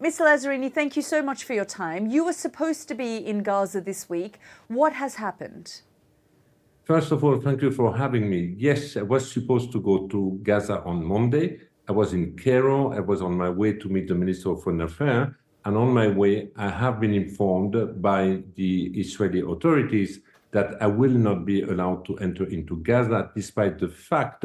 Mr. Lazzarini, thank you so much for your time. You were supposed to be in Gaza this week. What has happened? First of all, thank you for having me. Yes, I was supposed to go to Gaza on Monday. I was in Cairo. I was on my way to meet the Minister of Foreign Affairs. And on my way, I have been informed by the Israeli authorities that I will not be allowed to enter into Gaza, despite the fact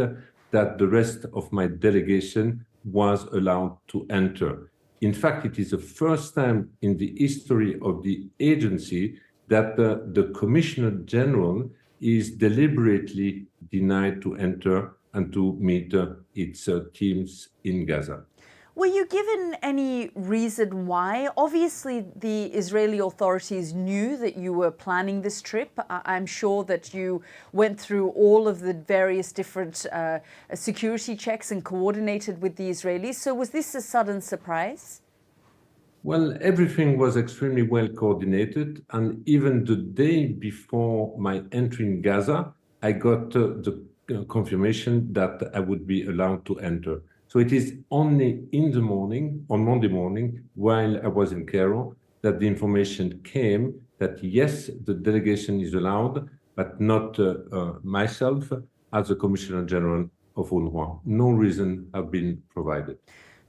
that the rest of my delegation was allowed to enter. In fact, it is the first time in the history of the agency that the Commissioner General is deliberately denied to enter and to meet its teams in Gaza. Were you given any reason why? Obviously, the Israeli authorities knew that you were planning this trip. I'm sure that you went through all of the various different security checks and coordinated with the Israelis. So was this a sudden surprise? Well, everything was extremely well coordinated. And even the day before my entry in Gaza, I got the confirmation that I would be allowed to enter. So it is only in the morning, on Monday morning, while I was in Cairo, that the information came that yes, the delegation is allowed, but not myself as the Commissioner General of UNRWA. No reason have been provided.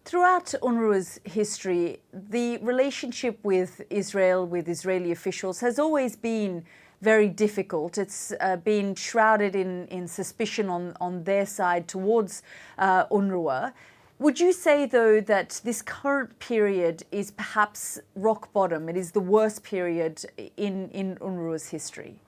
Throughout UNRWA's history, the relationship with Israel, with Israeli officials, has always been very difficult. It's been shrouded in suspicion on their side towards UNRWA. Would you say, though, that this current period is perhaps rock bottom? It is the worst period in UNRWA's history?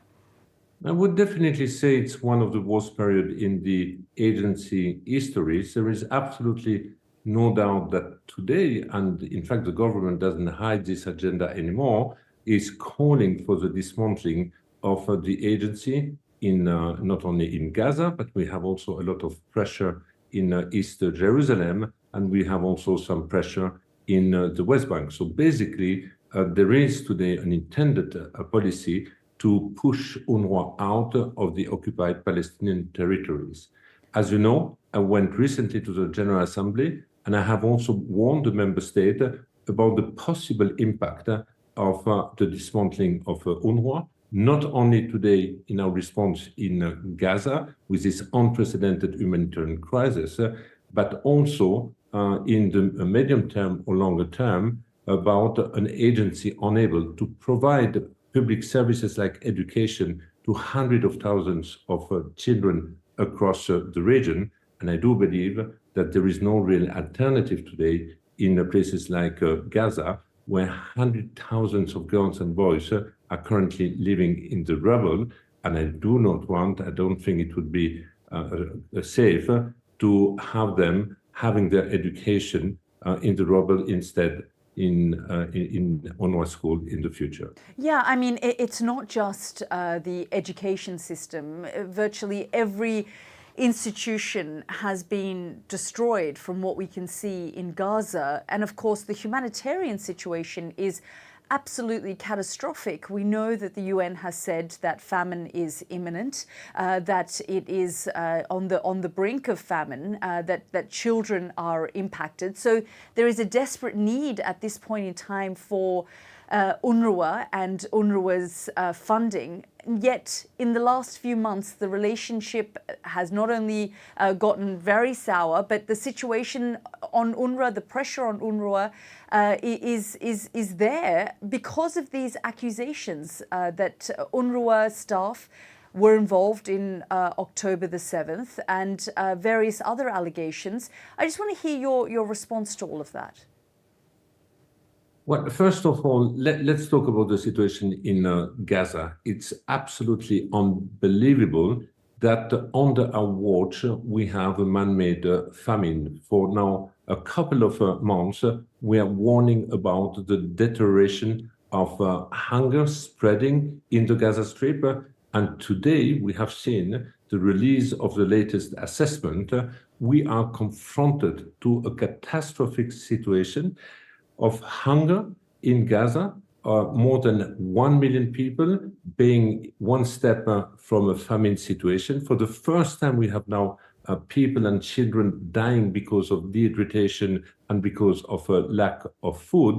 I would definitely say it's one of the worst periods in the agency history. There is absolutely no doubt that today, and in fact the government doesn't hide this agenda anymore, is calling for the dismantling of the agency in not only in Gaza, but we have also a lot of pressure in East Jerusalem, and we have also some pressure in the West Bank. So basically, there is today an intended policy to push UNRWA out of the occupied Palestinian territories. As you know, I went recently to the General Assembly, and I have also warned the member state about the possible impact of the dismantling of UNRWA, not only today in our response in Gaza with this unprecedented humanitarian crisis, but also in the medium term or longer term about an agency unable to provide public services like education to hundreds of thousands of children across the region. And I do believe that there is no real alternative today in places like Gaza, where hundreds of thousands of girls and boys are currently living in the rubble. And I don't think it would be safe to have them having their education in the rubble instead in UNRWA school in the future. Yeah, I mean, it's not just the education system. Virtually every institution has been destroyed from what we can see in Gaza. And of course, the humanitarian situation is absolutely catastrophic. We know that the UN has said that famine is imminent, that it is on the brink of famine, that children are impacted. So there is a desperate need at this point in time for UNRWA and UNRWA's funding. Yet, in the last few months, the relationship has not only gotten very sour, but the situation on UNRWA, the pressure on UNRWA is there because of these accusations that UNRWA staff were involved in October the 7th and various other allegations. I just want to hear your response to all of that. Well, first of all, let's talk about the situation in Gaza. It's absolutely unbelievable that under our watch, we have a man-made famine. For now, a couple of months, we are warning about the deterioration of hunger spreading in the Gaza Strip. And today, we have seen the release of the latest assessment. We are confronted to a catastrophic situation of hunger in Gaza, more than 1 million people being one step from a famine situation. For the first time, we have now people and children dying because of dehydration and because of a lack of food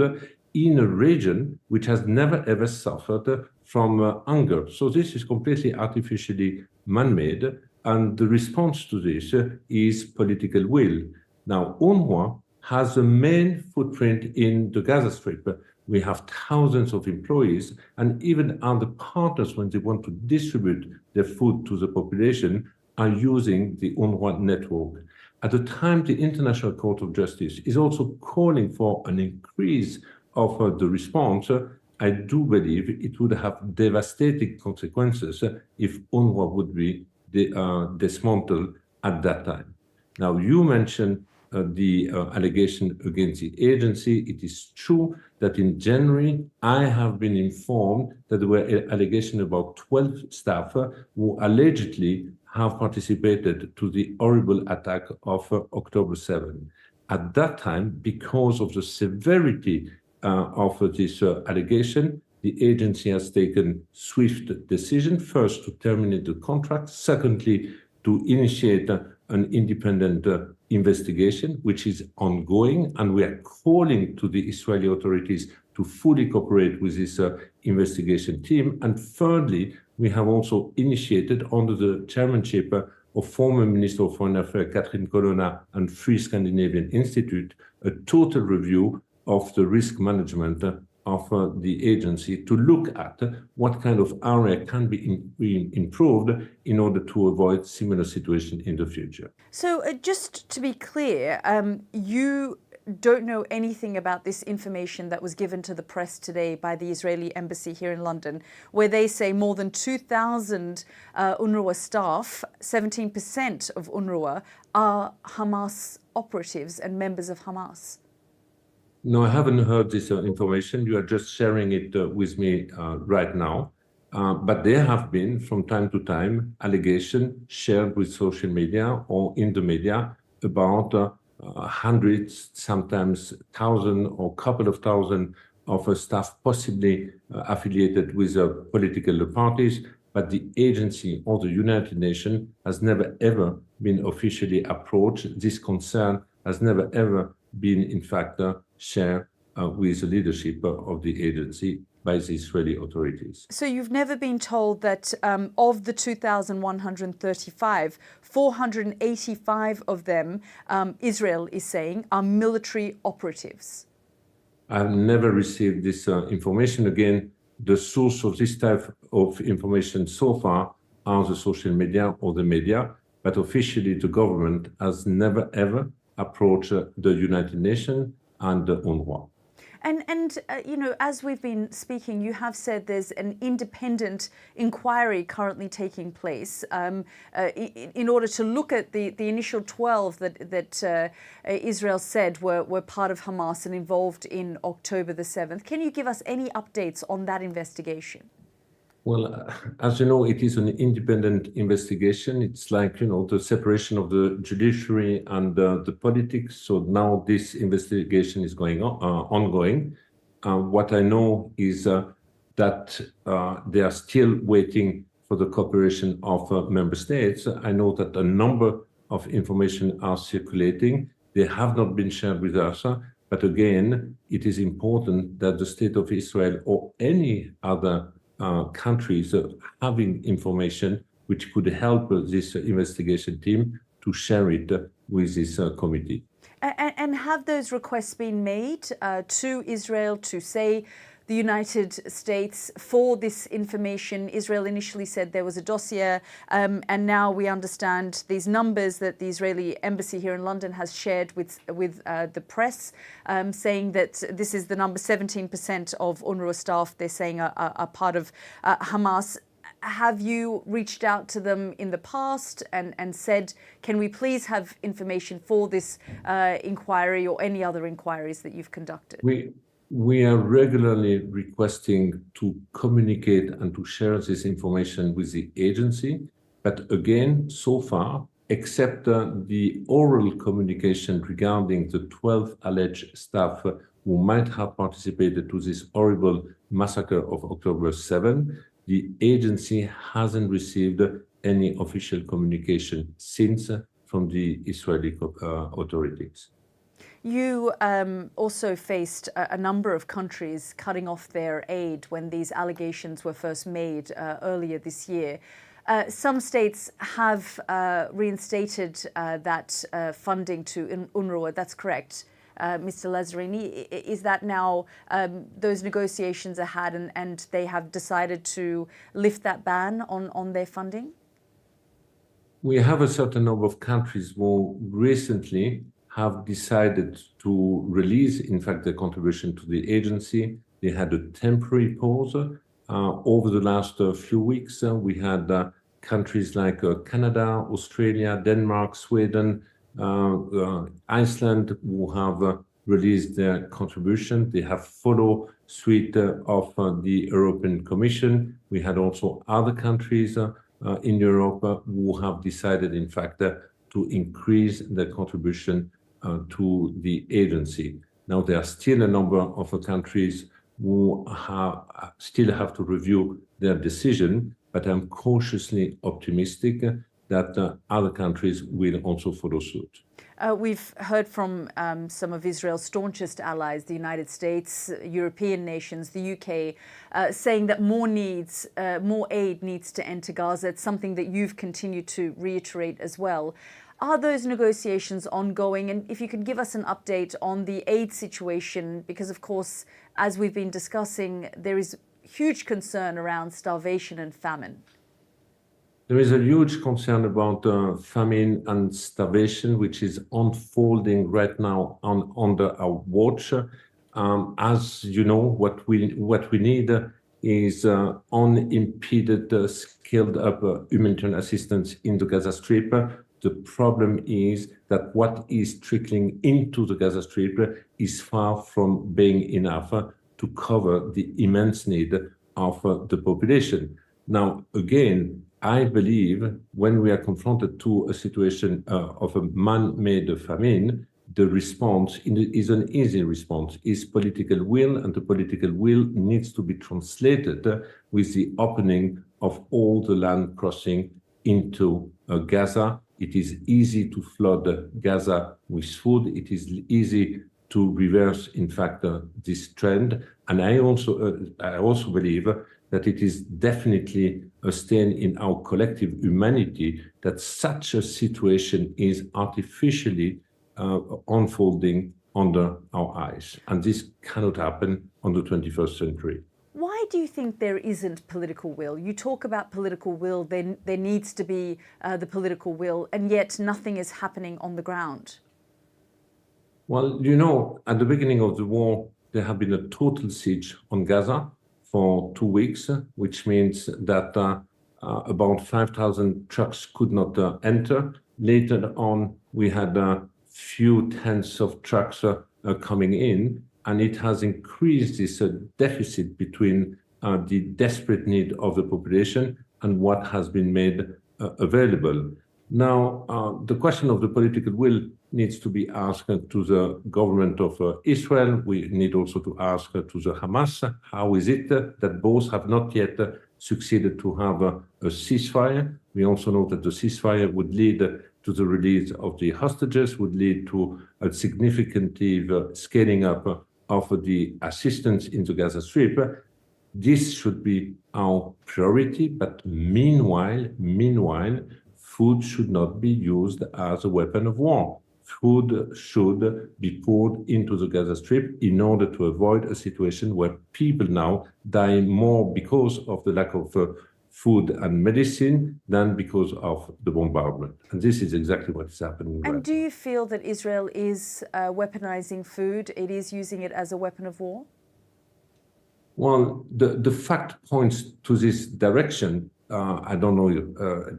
in a region which has never ever suffered from hunger. So this is completely artificially man-made, and the response to this is political will. Now, UNRWA has a main footprint in the Gaza Strip. We have thousands of employees, and even other partners, when they want to distribute their food to the population, are using the UNRWA network. At the time, the International Court of Justice is also calling for an increase of the response. I do believe it would have devastating consequences if UNRWA would be dismantled at that time. Now, you mentioned the allegation against the agency. It is true that in January, I have been informed that there were allegations about 12 staff who allegedly have participated to the horrible attack of October 7. At that time, because of the severity of this allegation, the agency has taken swift decision, first to terminate the contract, secondly, to initiate an independent investigation, which is ongoing, and we are calling to the Israeli authorities to fully cooperate with this investigation team. And thirdly, we have also initiated, under the chairmanship of former Minister of Foreign Affairs Catherine Colonna and Free Scandinavian Institute, a total review of the risk management of the agency to look at what kind of area can be improved in order to avoid similar situations in the future. So just to be clear, you don't know anything about this information that was given to the press today by the Israeli embassy here in London, where they say more than 2,000 UNRWA staff, 17% of UNRWA, are Hamas operatives and members of Hamas. No, I haven't heard this information. You are just sharing it with me right now. But there have been, from time to time, allegations shared with social media or in the media about hundreds, sometimes thousands or couple of thousands of staff possibly affiliated with political parties. But the agency or the United Nations has never ever been officially approached. This concern has never ever been, in fact, shared with the leadership of the agency by the Israeli authorities. So you've never been told that of the 2,135, 485 of them, Israel is saying, are military operatives? I've never received this information. Again, the source of this type of information so far are the social media or the media, but officially the government has never ever approached the United Nations and the UNRWA. And you know, as we've been speaking, you have said there's an independent inquiry currently taking place in order to look at the initial 12 that Israel said were part of Hamas and involved in October the 7th. Can you give us any updates on that investigation? Well, as you know, it is an independent investigation. It's like, you know, the separation of the judiciary and the politics. So now this investigation is ongoing. What I know is that they are still waiting for the cooperation of member states. I know that a number of information are circulating. They have not been shared with us. But again, it is important that the state of Israel or any other countries having information which could help this investigation team to share it with this committee. And have those requests been made to Israel to say the United States for this information? Israel initially said there was a dossier, and now we understand these numbers that the Israeli embassy here in London has shared with the press, saying that this is the number, 17% of UNRWA staff, they're saying are part of Hamas. Have you reached out to them in the past and said, can we please have information for this inquiry or any other inquiries that you've conducted? We are regularly requesting to communicate and to share this information with the agency. But again, so far, except the oral communication regarding the 12 alleged staff who might have participated to this horrible massacre of October 7, the agency hasn't received any official communication since from the Israeli authorities. You also faced a number of countries cutting off their aid when these allegations were first made earlier this year. Some states have reinstated that funding to UNRWA. That's correct, Mr. Lazzarini. Is that now those negotiations are had and they have decided to lift that ban on their funding? We have a certain number of countries who recently have decided to release, in fact, their contribution to the agency. They had a temporary pause. Over the last few weeks, we had countries like Canada, Australia, Denmark, Sweden, Iceland, who have released their contribution. They have followed suit of the European Commission. We had also other countries in Europe who have decided, in fact, to increase their contribution to the agency. Now, there are still a number of countries who still have to review their decision, but I'm cautiously optimistic that other countries will also follow suit. We've heard from some of Israel's staunchest allies, the United States, European nations, the UK, saying that more aid needs to enter Gaza. It's something that you've continued to reiterate as well. Are those negotiations ongoing? And if you could give us an update on the aid situation, because of course, as we've been discussing, there is huge concern around starvation and famine. There is a huge concern about famine and starvation, which is unfolding right now under our watch. As you know, what we need is unimpeded, scaled-up humanitarian assistance in the Gaza Strip. The problem is that what is trickling into the Gaza Strip is far from being enough to cover the immense need of the population. Now, again, I believe when we are confronted to a situation of a man-made famine, the response is an easy response, is political will, and the political will needs to be translated with the opening of all the land crossing into Gaza. It is easy to flood Gaza with food. It is easy to reverse, in fact, this trend. And I also believe that it is definitely a stain in our collective humanity that such a situation is artificially unfolding under our eyes. And this cannot happen on the 21st century. Why do you think there isn't political will? You talk about political will, there needs to be the political will, and yet nothing is happening on the ground. Well, you know, at the beginning of the war, there have been a total siege on Gaza for 2 weeks, which means that about 5,000 trucks could not enter. Later on, we had a few tens of trucks coming in, and it has increased this deficit between the desperate need of the population and what has been made available. Now, the question of the political will needs to be asked to the government of Israel. We need also to ask to the Hamas, how is it that both have not yet succeeded to have a ceasefire? We also know that the ceasefire would lead to the release of the hostages, would lead to a significant scaling up of the assistance in the Gaza Strip. This should be our priority, but meanwhile, food should not be used as a weapon of war. Food should be poured into the Gaza Strip in order to avoid a situation where people now die more because of the lack of food and medicine than because of the bombardment. And this is exactly what is happening right now. And do you feel that Israel is weaponizing food? It is using it as a weapon of war? Well, the fact points to this direction. I don't know,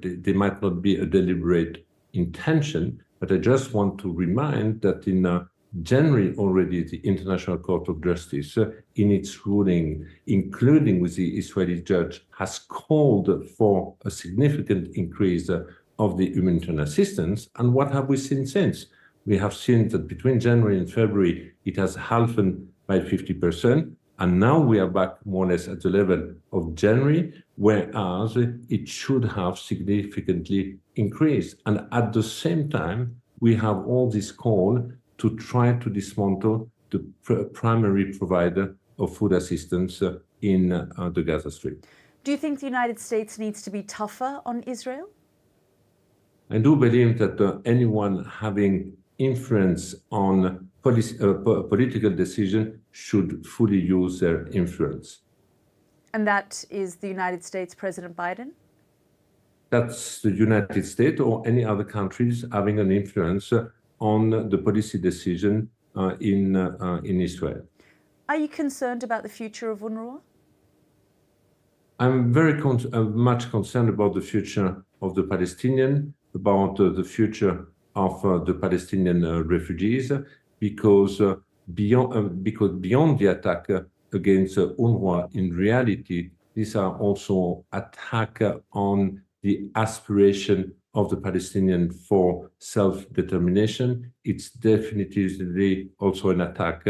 there might not be a deliberate intention, but I just want to remind that in January already, the International Court of Justice, in its ruling, including with the Israeli judge, has called for a significant increase of the humanitarian assistance. And what have we seen since? We have seen that between January and February, it has halved by 50%. And now we are back more or less at the level of January, whereas it should have significantly increased. And at the same time, we have all this call to try to dismantle the primary provider of food assistance in the Gaza Strip. Do you think the United States needs to be tougher on Israel? I do believe that anyone having influence on political decision should fully use their influence. And that is the United States, President Biden? That's the United States or any other countries having an influence on the policy decision in Israel. Are you concerned about the future of UNRWA? I'm very much concerned about the future of the Palestinian, about the future of the Palestinian refugees, because beyond the attack against UNRWA, in reality, these are also attacks on the aspiration of the Palestinian for self-determination. It's definitely also an attack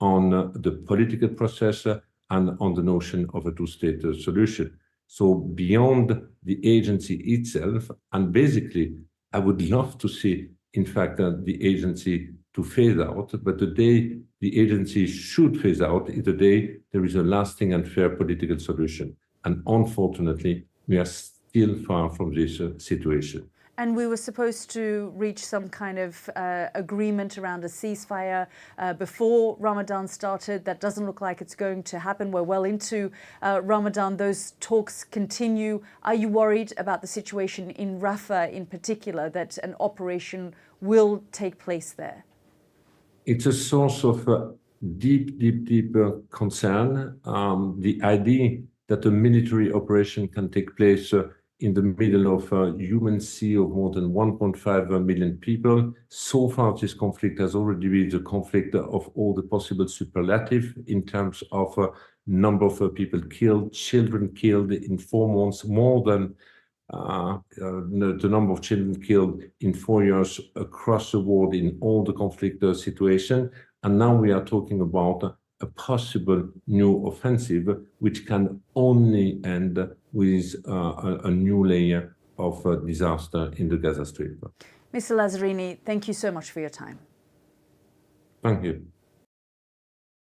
on the political process and on the notion of a two-state solution. So beyond the agency itself, and basically, I would love to see, in fact, the agency to phase out, but the day the agency should phase out is the day there is a lasting and fair political solution. And unfortunately, we are still far from this situation. And we were supposed to reach some kind of agreement around a ceasefire before Ramadan started. That doesn't look like it's going to happen. We're well into Ramadan. Those talks continue. Are you worried about the situation in Rafah in particular, that an operation will take place there? It's a source of deep concern. The idea that a military operation can take place in the middle of a human sea of more than 1.5 million people. So far, this conflict has already been the conflict of all the possible superlative in terms of number of people killed, children killed in 4 months, more than the number of children killed in 4 years across the world in all the conflict situation. And now we are talking about a possible new offensive, which can only end with a new layer of disaster in the Gaza Strip. Mr. Lazzarini, thank you so much for your time. Thank you.